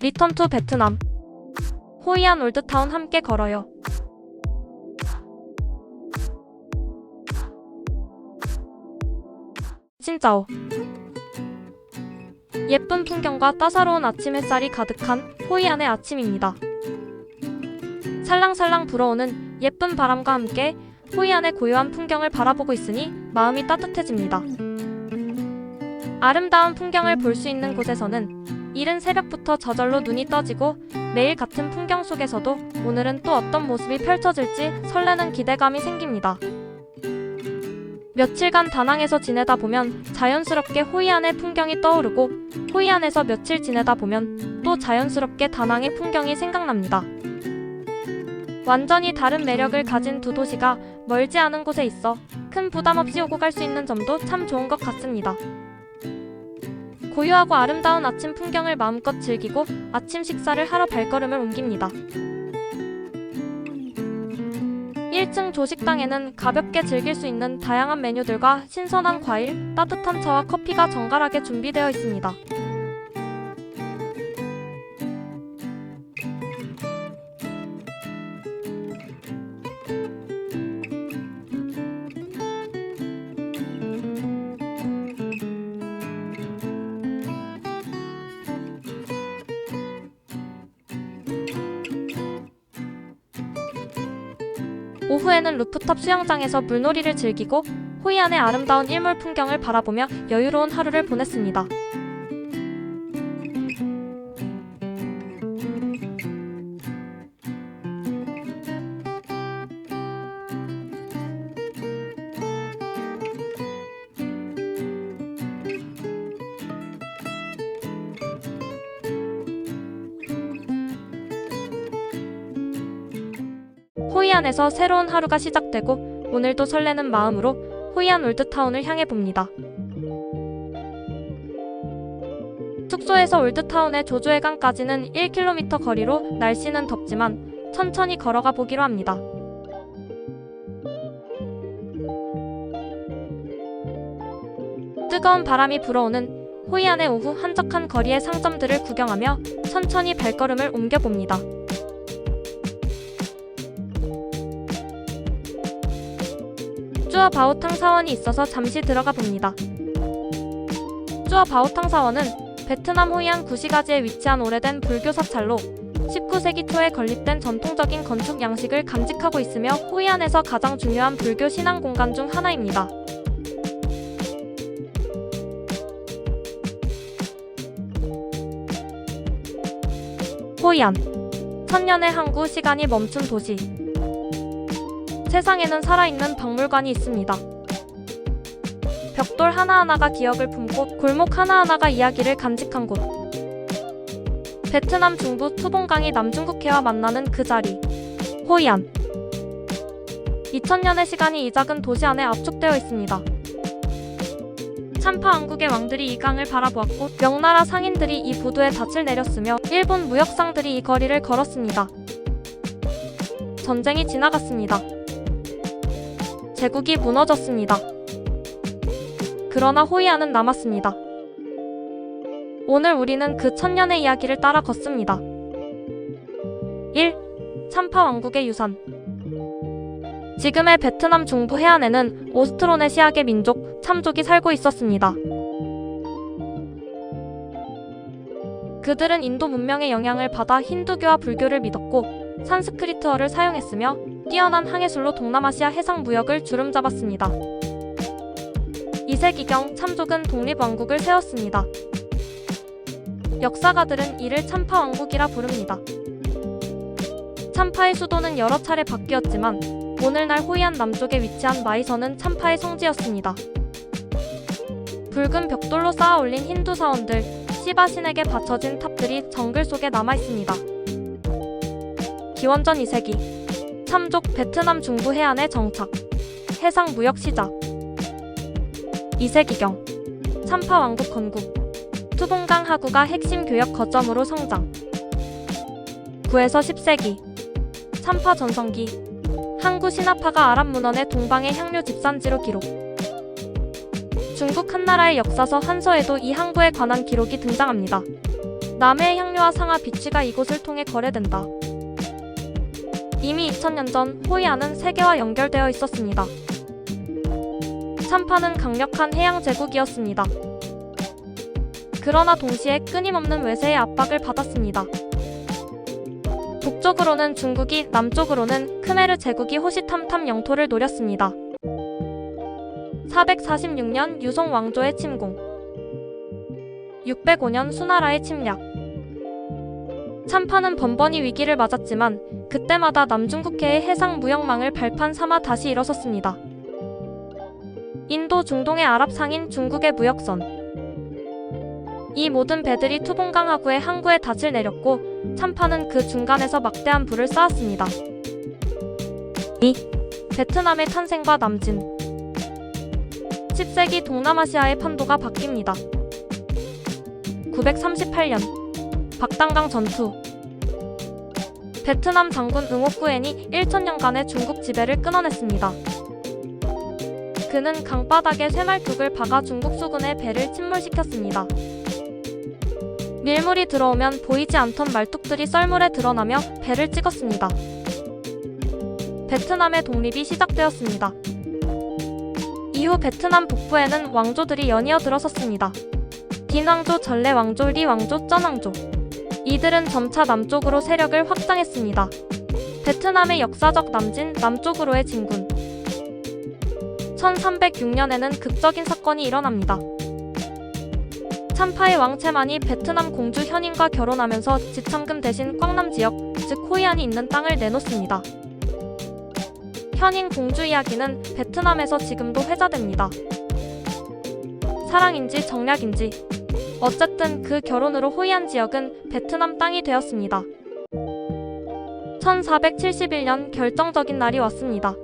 리턴 투 베트남. 호이안 올드타운 함께 걸어요. 칭짜오. 예쁜 풍경과 따사로운 아침 햇살이 가득한 호이안의 아침입니다. 살랑살랑 불어오는 예쁜 바람과 함께 호이안의 고요한 풍경을 바라보고 있으니 마음이 따뜻해집니다. 아름다운 풍경을 볼 수 있는 곳에서는 이른 새벽부터 저절로 눈이 떠지고 매일 같은 풍경 속에서도 오늘은 또 어떤 모습이 펼쳐질지 설레는 기대감이 생깁니다. 며칠간 다낭에서 지내다 보면 자연스럽게 호이안의 풍경이 떠오르고 호이안에서 며칠 지내다 보면 또 자연스럽게 다낭의 풍경이 생각납니다. 완전히 다른 매력을 가진 두 도시가 멀지 않은 곳에 있어 큰 부담 없이 오고 갈 수 있는 점도 참 좋은 것 같습니다. 고요하고 아름다운 아침 풍경을 마음껏 즐기고 아침 식사를 하러 발걸음을 옮깁니다. 1층 조식당에는 가볍게 즐길 수 있는 다양한 메뉴들과 신선한 과일, 따뜻한 차와 커피가 정갈하게 준비되어 있습니다. 오후에는 루프탑 수영장에서 물놀이를 즐기고 호이안의 아름다운 일몰 풍경을 바라보며 여유로운 하루를 보냈습니다. 호이안에서 새로운 하루가 시작되고 오늘도 설레는 마음으로 호이안 올드타운을 향해 봅니다. 숙소에서 올드타운의 조조해강까지는 1km 거리로 날씨는 덥지만 천천히 걸어가 보기로 합니다. 뜨거운 바람이 불어오는 호이안의 오후 한적한 거리의 상점들을 구경하며 천천히 발걸음을 옮겨봅니다. 쭈아바오탕 사원이 있어서 잠시 들어가 봅니다. 쭈아바오탕 사원은 베트남 호이안 구시가지에 위치한 오래된 불교 사찰로 19세기 초에 건립된 전통적인 건축 양식을 간직하고 있으며 호이안에서 가장 중요한 불교 신앙 공간 중 하나입니다. 호이안, 천년의 항구 시간이 멈춘 도시. 세상에는 살아있는 박물관이 있습니다. 벽돌 하나하나가 기억을 품고 골목 하나하나가 이야기를 간직한 곳. 베트남 중부 투봉강이 남중국해와 만나는 그 자리. 호이안. 2000년의 시간이 이 작은 도시 안에 압축되어 있습니다. 참파 왕국의 왕들이 이 강을 바라보았고 명나라 상인들이 이 부두에 닻을 내렸으며 일본 무역상들이 이 거리를 걸었습니다. 전쟁이 지나갔습니다. 제국이 무너졌습니다. 그러나 호이안은 남았습니다. 오늘 우리는 그 천년의 이야기를 따라 걷습니다. 1. 참파 왕국의 유산. 지금의 베트남 중부 해안에는 오스트로네시아계 민족 참족이 살고 있었습니다. 그들은 인도 문명의 영향을 받아 힌두교와 불교를 믿었고 산스크리트어를 사용했으며 뛰어난 항해술로 동남아시아 해상 무역을 주름잡았습니다. 2세기경 참족은 독립왕국을 세웠습니다. 역사가들은 이를 참파왕국이라 부릅니다. 참파의 수도는 여러 차례 바뀌었지만 오늘날 호이안 남쪽에 위치한 마이선은 참파의 성지였습니다. 붉은 벽돌로 쌓아 올린 힌두 사원들, 시바 신에게 바쳐진 탑들이 정글 속에 남아있습니다. 기원전 2세기 참족 베트남 중부 해안에 정착. 해상 무역 시작. 2세기경 참파 왕국 건국. 투봉강 하구가 핵심 교역 거점으로 성장. 9에서 10세기 참파 전성기. 항구 신화파가 아랍 문헌의 동방의 향료 집산지로 기록. 중국 한나라의 역사서 한서에도 이 항구에 관한 기록이 등장합니다. 남해의 향료와 상하 비취가 이곳을 통해 거래된다. 이미 2000년 전 호이안은 세계와 연결되어 있었습니다. 참파는 강력한 해양 제국이었습니다. 그러나 동시에 끊임없는 외세의 압박을 받았습니다. 북쪽으로는 중국이, 남쪽으로는 크메르 제국이 호시탐탐 영토를 노렸습니다. 446년 유송 왕조의 침공, 605년 수나라의 침략. 참파는 번번이 위기를 맞았지만 그때마다 남중국해의 해상 무역망을 발판 삼아 다시 일어섰습니다. 인도 중동의 아랍 상인 중국의 무역선. 이 모든 배들이 투봉강 하구의 항구에 닻을 내렸고 참파는 그 중간에서 막대한 부를 쌓았습니다. 2. 베트남의 탄생과 남진. 10세기 동남아시아의 판도가 바뀝니다. 938년 박단강 전투. 베트남 장군 응옥구엔이 1000년간의 중국 지배를 끊어냈습니다. 그는 강바닥에 쇠말뚝을 박아 중국 수군의 배를 침몰시켰습니다. 밀물이 들어오면 보이지 않던 말뚝들이 썰물에 드러나며 배를 찍었습니다. 베트남의 독립이 시작되었습니다. 이후 베트남 북부에는 왕조들이 연이어 들어섰습니다. 딘왕조, 전래왕조, 리왕조, 쩐왕조. 이들은 점차 남쪽으로 세력을 확장했습니다. 베트남의 역사적 남진, 남쪽으로의 진군. 1306년에는 극적인 사건이 일어납니다. 참파의 왕채만이 베트남 공주 현인과 결혼하면서 지참금 대신 꽝남 지역, 즉 호이안이 있는 땅을 내놓습니다. 현인 공주 이야기는 베트남에서 지금도 회자됩니다. 사랑인지 정략인지 어쨌든 그 결혼으로 호이안 지역은 베트남 땅이 되었습니다. 1471년 결정적인 날이 왔습니다.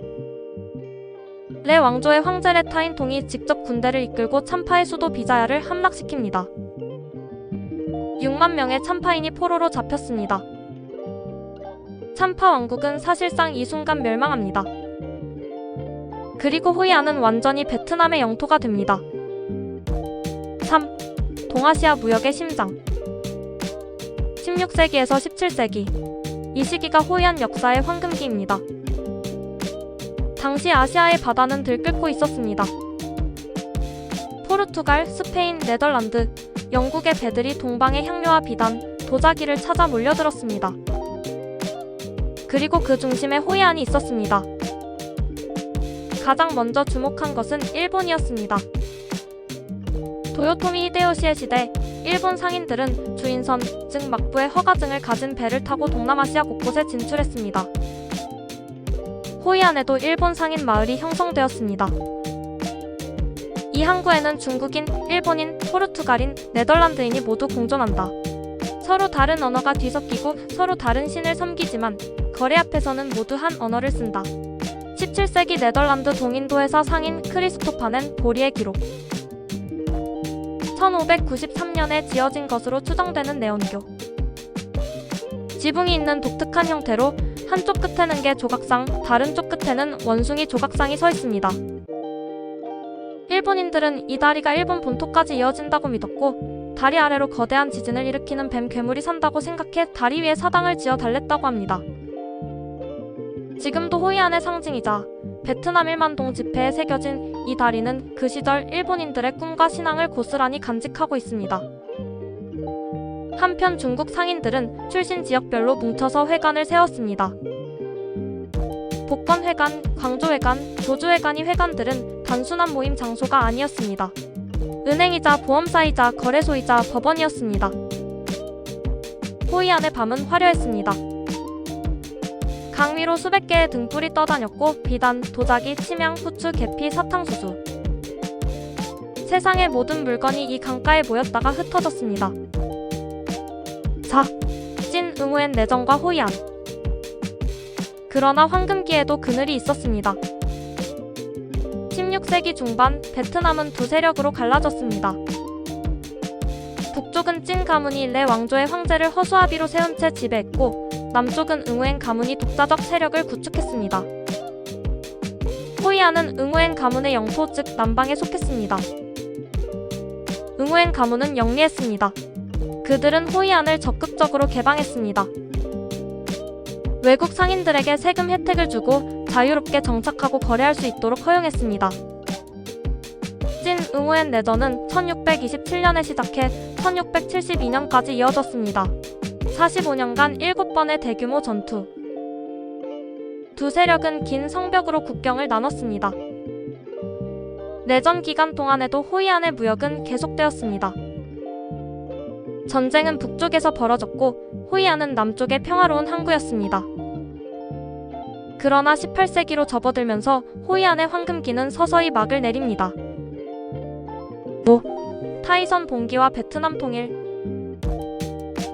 레 왕조의 황제 레 타인통이 직접 군대를 이끌고 참파의 수도 비자야를 함락시킵니다. 6만 명의 참파인이 포로로 잡혔습니다. 참파 왕국은 사실상 이 순간 멸망합니다. 그리고 호이안은 완전히 베트남의 영토가 됩니다. 3. 동아시아 무역의 심장. 16세기에서 17세기. 이 시기가 호이안 역사의 황금기입니다. 당시 아시아의 바다는 들끓고 있었습니다. 포르투갈, 스페인, 네덜란드, 영국의 배들이 동방의 향료와 비단, 도자기를 찾아 몰려들었습니다. 그리고 그 중심에 호이안이 있었습니다. 가장 먼저 주목한 것은 일본이었습니다. 도요토미 히데요시의 시대, 일본 상인들은 주인선, 즉 막부의 허가증을 가진 배를 타고 동남아시아 곳곳에 진출했습니다. 호이안에도 일본 상인 마을이 형성되었습니다. 이 항구에는 중국인, 일본인, 포르투갈인, 네덜란드인이 모두 공존한다. 서로 다른 언어가 뒤섞이고 서로 다른 신을 섬기지만 거래 앞에서는 모두 한 언어를 쓴다. 17세기 네덜란드 동인도 회사 상인 크리스토파넨 보리의 기록. 1593년에 지어진 것으로 추정되는 내원교. 지붕이 있는 독특한 형태로 한쪽 끝에는 개 조각상, 다른 쪽 끝에는 원숭이 조각상이 서 있습니다. 일본인들은 이 다리가 일본 본토까지 이어진다고 믿었고 다리 아래로 거대한 지진을 일으키는 뱀 괴물이 산다고 생각해 다리 위에 사당을 지어 달랬다고 합니다. 지금도 호이안의 상징이자 베트남 1만동 지폐에 새겨진 이 다리는 그 시절 일본인들의 꿈과 신앙을 고스란히 간직하고 있습니다. 한편 중국 상인들은 출신 지역별로 뭉쳐서 회관을 세웠습니다. 복건회관, 광조회관, 조주회관이 회관들은 단순한 모임 장소가 아니었습니다. 은행이자 보험사이자 거래소이자 법원이었습니다. 호이안의 밤은 화려했습니다. 강 위로 수백 개의 등불이 떠다녔고 비단, 도자기, 침향, 후추, 계피, 사탕수수. 세상의 모든 물건이 이 강가에 모였다가 흩어졌습니다. 4. 찐 응우엔 내정과 호이안. 그러나 황금기에도 그늘이 있었습니다. 16세기 중반 베트남은 두 세력으로 갈라졌습니다. 북쪽은 찐 가문이 레 왕조의 황제를 허수아비로 세운 채 지배했고 남쪽은 응우엔 가문이 독자적 세력을 구축했습니다. 호이안은 응우엔 가문의 영토 즉 남방에 속했습니다. 응우엔 가문은 영리했습니다. 그들은 호이안을 적극적으로 개방했습니다. 외국 상인들에게 세금 혜택을 주고 자유롭게 정착하고 거래할 수 있도록 허용했습니다. 찐 응우엔 내전은 1627년에 시작해 1672년까지 이어졌습니다. 45년간 7번의 대규모 전투. 두 세력은 긴 성벽으로 국경을 나눴습니다. 내전 기간 동안에도 호이안의 무역은 계속되었습니다. 전쟁은 북쪽에서 벌어졌고 호이안은 남쪽의 평화로운 항구였습니다. 그러나 18세기로 접어들면서 호이안의 황금기는 서서히 막을 내립니다. 타이선 봉기와 베트남 통일.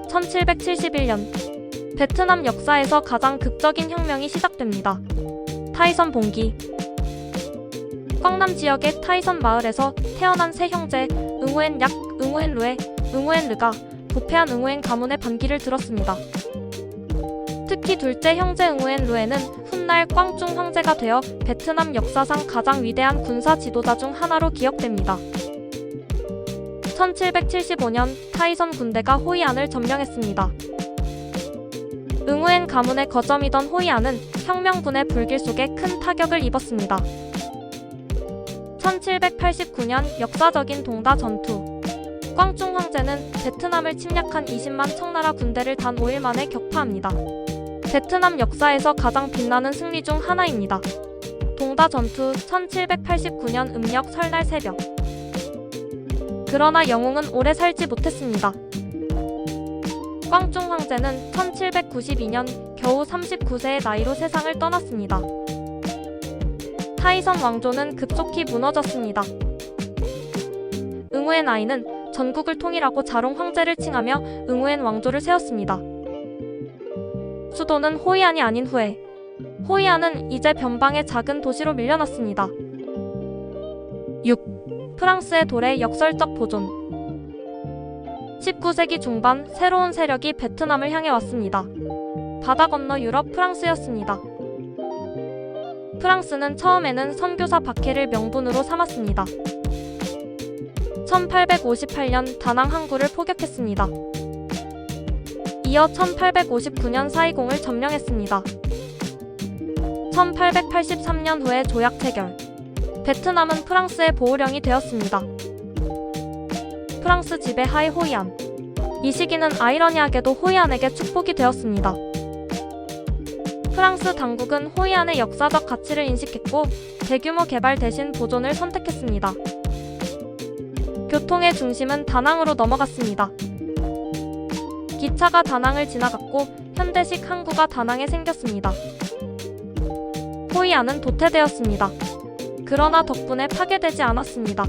1771년 베트남 역사에서 가장 극적인 혁명이 시작됩니다. 타이선 봉기. 꽝남 지역의 타이선 마을에서 태어난 세 형제 응우엔 약, 응우엔 루에, 응우엔 르가 부패한 응우엔 가문의 반기를 들었습니다. 특히 둘째 형제 응우엔 루에는 훗날 꽝중 황제가 되어 베트남 역사상 가장 위대한 군사 지도자 중 하나로 기억됩니다. 1775년 타이선 군대가 호이안을 점령했습니다. 응우엔 가문의 거점이던 호이안은 혁명군의 불길 속에 큰 타격을 입었습니다. 1789년 역사적인 동다 전투. 꽝중 황제는 베트남을 침략한 20만 청나라 군대를 단 5일 만에 격파합니다. 베트남 역사에서 가장 빛나는 승리 중 하나입니다. 동다 전투 1789년 음력 설날 새벽. 그러나 영웅은 오래 살지 못했습니다. 꽝중 황제는 1792년 겨우 39세의 나이로 세상을 떠났습니다. 타이선 왕조는 급속히 무너졌습니다. 응우엔 아이는 전국을 통일하고 자롱 황제를 칭하며 응우엔 왕조를 세웠습니다. 수도는 호이안이 아닌 후에 호이안은 이제 변방의 작은 도시로 밀려났습니다. 6. 프랑스의 도래 역설적 보존. 19세기 중반 새로운 세력이 베트남을 향해 왔습니다. 바다 건너 유럽 프랑스였습니다. 프랑스는 처음에는 선교사 바케를 명분으로 삼았습니다. 1858년 다낭 항구를 포격했습니다. 이어 1859년 사이공을 점령했습니다. 1883년 후에 조약 체결. 베트남은 프랑스의 보호령이 되었습니다. 프랑스 지배하의 호이안. 이 시기는 아이러니하게도 호이안에게 축복이 되었습니다. 프랑스 당국은 호이안의 역사적 가치를 인식했고 대규모 개발 대신 보존을 선택했습니다. 교통의 중심은 다낭으로 넘어갔습니다. 기차가 다낭을 지나갔고 현대식 항구가 다낭에 생겼습니다. 호이안은 도태되었습니다. 그러나 덕분에 파괴되지 않았습니다.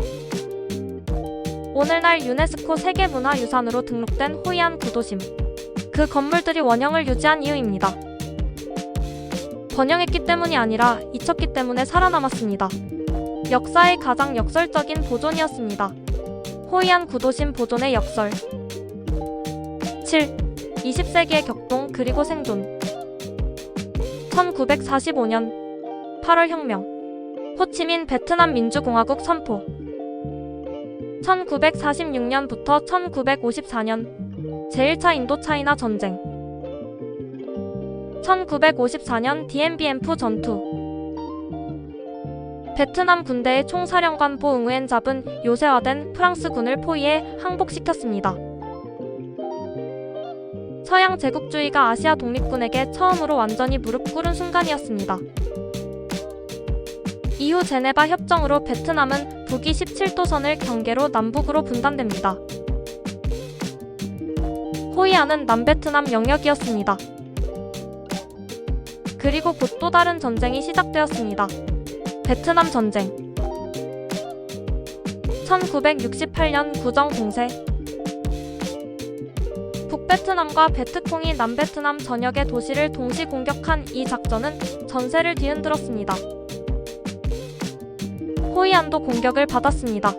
오늘날 유네스코 세계문화유산으로 등록된 호이안 구도심. 그 건물들이 원형을 유지한 이유입니다. 번영했기 때문이 아니라 잊혔기 때문에 살아남았습니다. 역사의 가장 역설적인 보존이었습니다. 호이안 구도심 보존의 역설. 7. 20세기의 격동 그리고 생존. 1945년 8월 혁명. 호치민 베트남 민주공화국 선포. 1946년부터 1954년 제1차 인도차이나 전쟁. 1954년 디엠비엠프 전투. 베트남 군대의 총사령관 보 응우엔 잡은 요새화된 프랑스군을 포위해 항복시켰습니다. 서양 제국주의가 아시아 독립군에게 처음으로 완전히 무릎 꿇은 순간이었습니다. 이후 제네바 협정으로 베트남은 북위 17도선을 경계로 남북으로 분단됩니다. 호이안은 남베트남 영역이었습니다. 그리고 곧 또 다른 전쟁이 시작되었습니다. 베트남 전쟁. 1968년 구정 공세. 북베트남과 베트콩이 남베트남 전역의 도시를 동시 공격한 이 작전은 전세를 뒤흔들었습니다. 호이안도 공격을 받았습니다.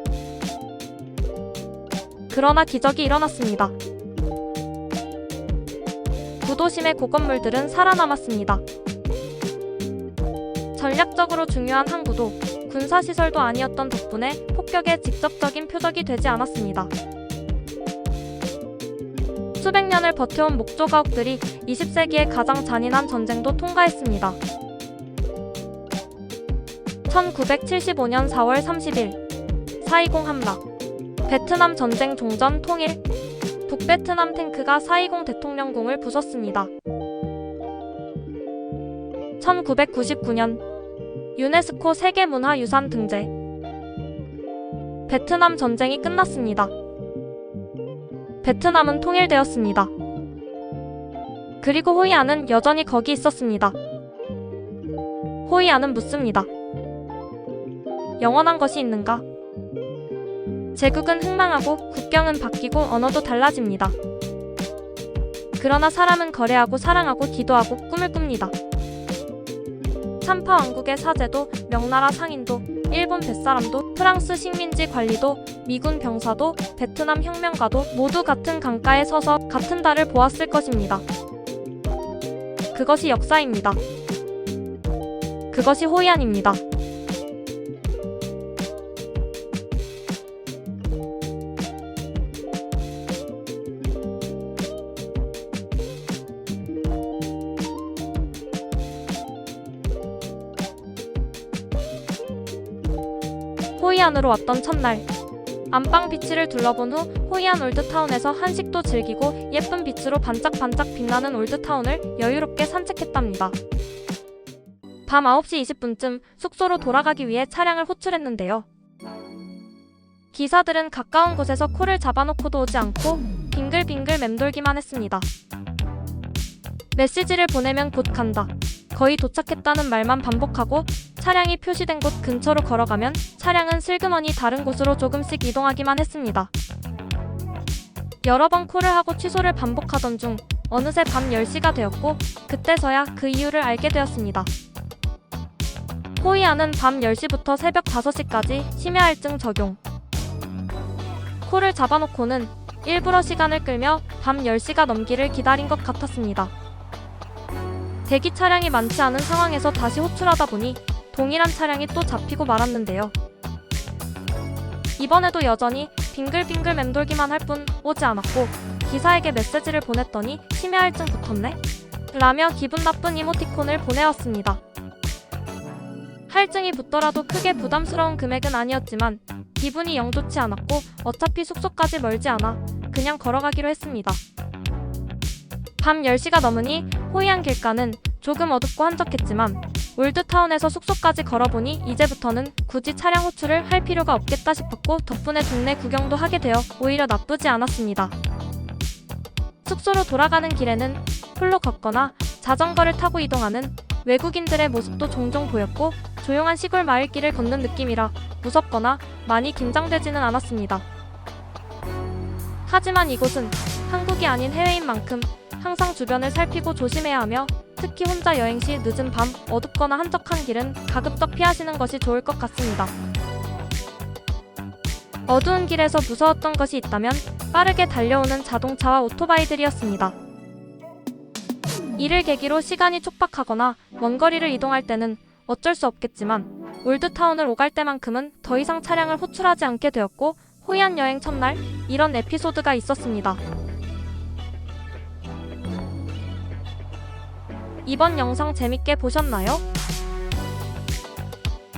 그러나 기적이 일어났습니다. 구도심의 고건물들은 살아남았습니다. 전략적으로 중요한 항구도 군사시설도 아니었던 덕분에 폭격의 직접적인 표적이 되지 않았습니다. 수백 년을 버텨온 목조가옥들이 20세기의 가장 잔인한 전쟁도 통과했습니다. 1975년 4월 30일 4.20 함락. 베트남 전쟁 종전 통일. 북베트남 탱크가 4.20 대통령궁을 부쉈습니다. 1999년 유네스코 세계문화유산 등재. 베트남 전쟁이 끝났습니다. 베트남은 통일되었습니다. 그리고 호이안은 여전히 거기 있었습니다. 호이안은 묻습니다. 영원한 것이 있는가? 제국은 흥망하고 국경은 바뀌고 언어도 달라집니다. 그러나 사람은 거래하고 사랑하고 기도하고 꿈을 꿉니다. 참파 왕국의 사제도, 명나라 상인도, 일본 뱃사람도, 프랑스 식민지 관리도, 미군 병사도, 베트남 혁명가도 모두 같은 강가에 서서 같은 달을 보았을 것입니다. 그것이 역사입니다. 그것이 호이안입니다. 호이안으로 왔던 첫날, 안방 비치를 둘러본 후 호이안 올드타운에서 한식도 즐기고 예쁜 빛으로 반짝반짝 빛나는 올드타운을 여유롭게 산책했답니다. 밤 9시 20분쯤 숙소로 돌아가기 위해 차량을 호출했는데요. 기사들은 가까운 곳에서 코를 잡아놓고도 오지 않고 빙글빙글 맴돌기만 했습니다. 메시지를 보내면 곧 간다, 거의 도착했다는 말만 반복하고 차량이 표시된 곳 근처로 걸어가면 차량은 슬그머니 다른 곳으로 조금씩 이동하기만 했습니다. 여러 번 콜을 하고 취소를 반복하던 중 어느새 밤 10시가 되었고 그때서야 그 이유를 알게 되었습니다. 호이안은 밤 10시부터 새벽 5시까지 심야할증 적용. 콜을 잡아놓고는 일부러 시간을 끌며 밤 10시가 넘기를 기다린 것 같았습니다. 대기 차량이 많지 않은 상황에서 다시 호출하다 보니 동일한 차량이 또 잡히고 말았는데요. 이번에도 여전히 빙글빙글 맴돌기만 할 뿐 오지 않았고 기사에게 메시지를 보냈더니 심야할증 붙었네? 라며 기분 나쁜 이모티콘을 보내왔습니다. 할증이 붙더라도 크게 부담스러운 금액은 아니었지만 기분이 영 좋지 않았고 어차피 숙소까지 멀지 않아 그냥 걸어가기로 했습니다. 밤 10시가 넘으니 호이안 길가는 조금 어둡고 한적했지만 올드타운에서 숙소까지 걸어보니 이제부터는 굳이 차량 호출을 할 필요가 없겠다 싶었고 덕분에 동네 구경도 하게 되어 오히려 나쁘지 않았습니다. 숙소로 돌아가는 길에는 홀로 걷거나 자전거를 타고 이동하는 외국인들의 모습도 종종 보였고 조용한 시골 마을길을 걷는 느낌이라 무섭거나 많이 긴장되지는 않았습니다. 하지만 이곳은 한국이 아닌 해외인 만큼 항상 주변을 살피고 조심해야 하며 특히 혼자 여행 시 늦은 밤 어둡거나 한적한 길은 가급적 피하시는 것이 좋을 것 같습니다. 어두운 길에서 무서웠던 것이 있다면 빠르게 달려오는 자동차와 오토바이들이었습니다. 이를 계기로 시간이 촉박하거나 먼 거리를 이동할 때는 어쩔 수 없겠지만 올드타운을 오갈 때만큼은 더 이상 차량을 호출하지 않게 되었고 호이안 여행 첫날 이런 에피소드가 있었습니다. 이번 영상 재밌게 보셨나요?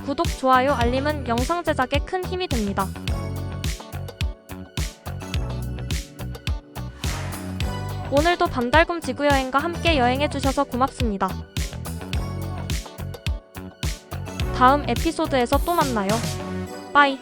구독, 좋아요, 알림은 영상 제작에 큰 힘이 됩니다. 오늘도 반달곰 지구여행과 함께 여행해주셔서 고맙습니다. 다음 에피소드에서 또 만나요. 빠이.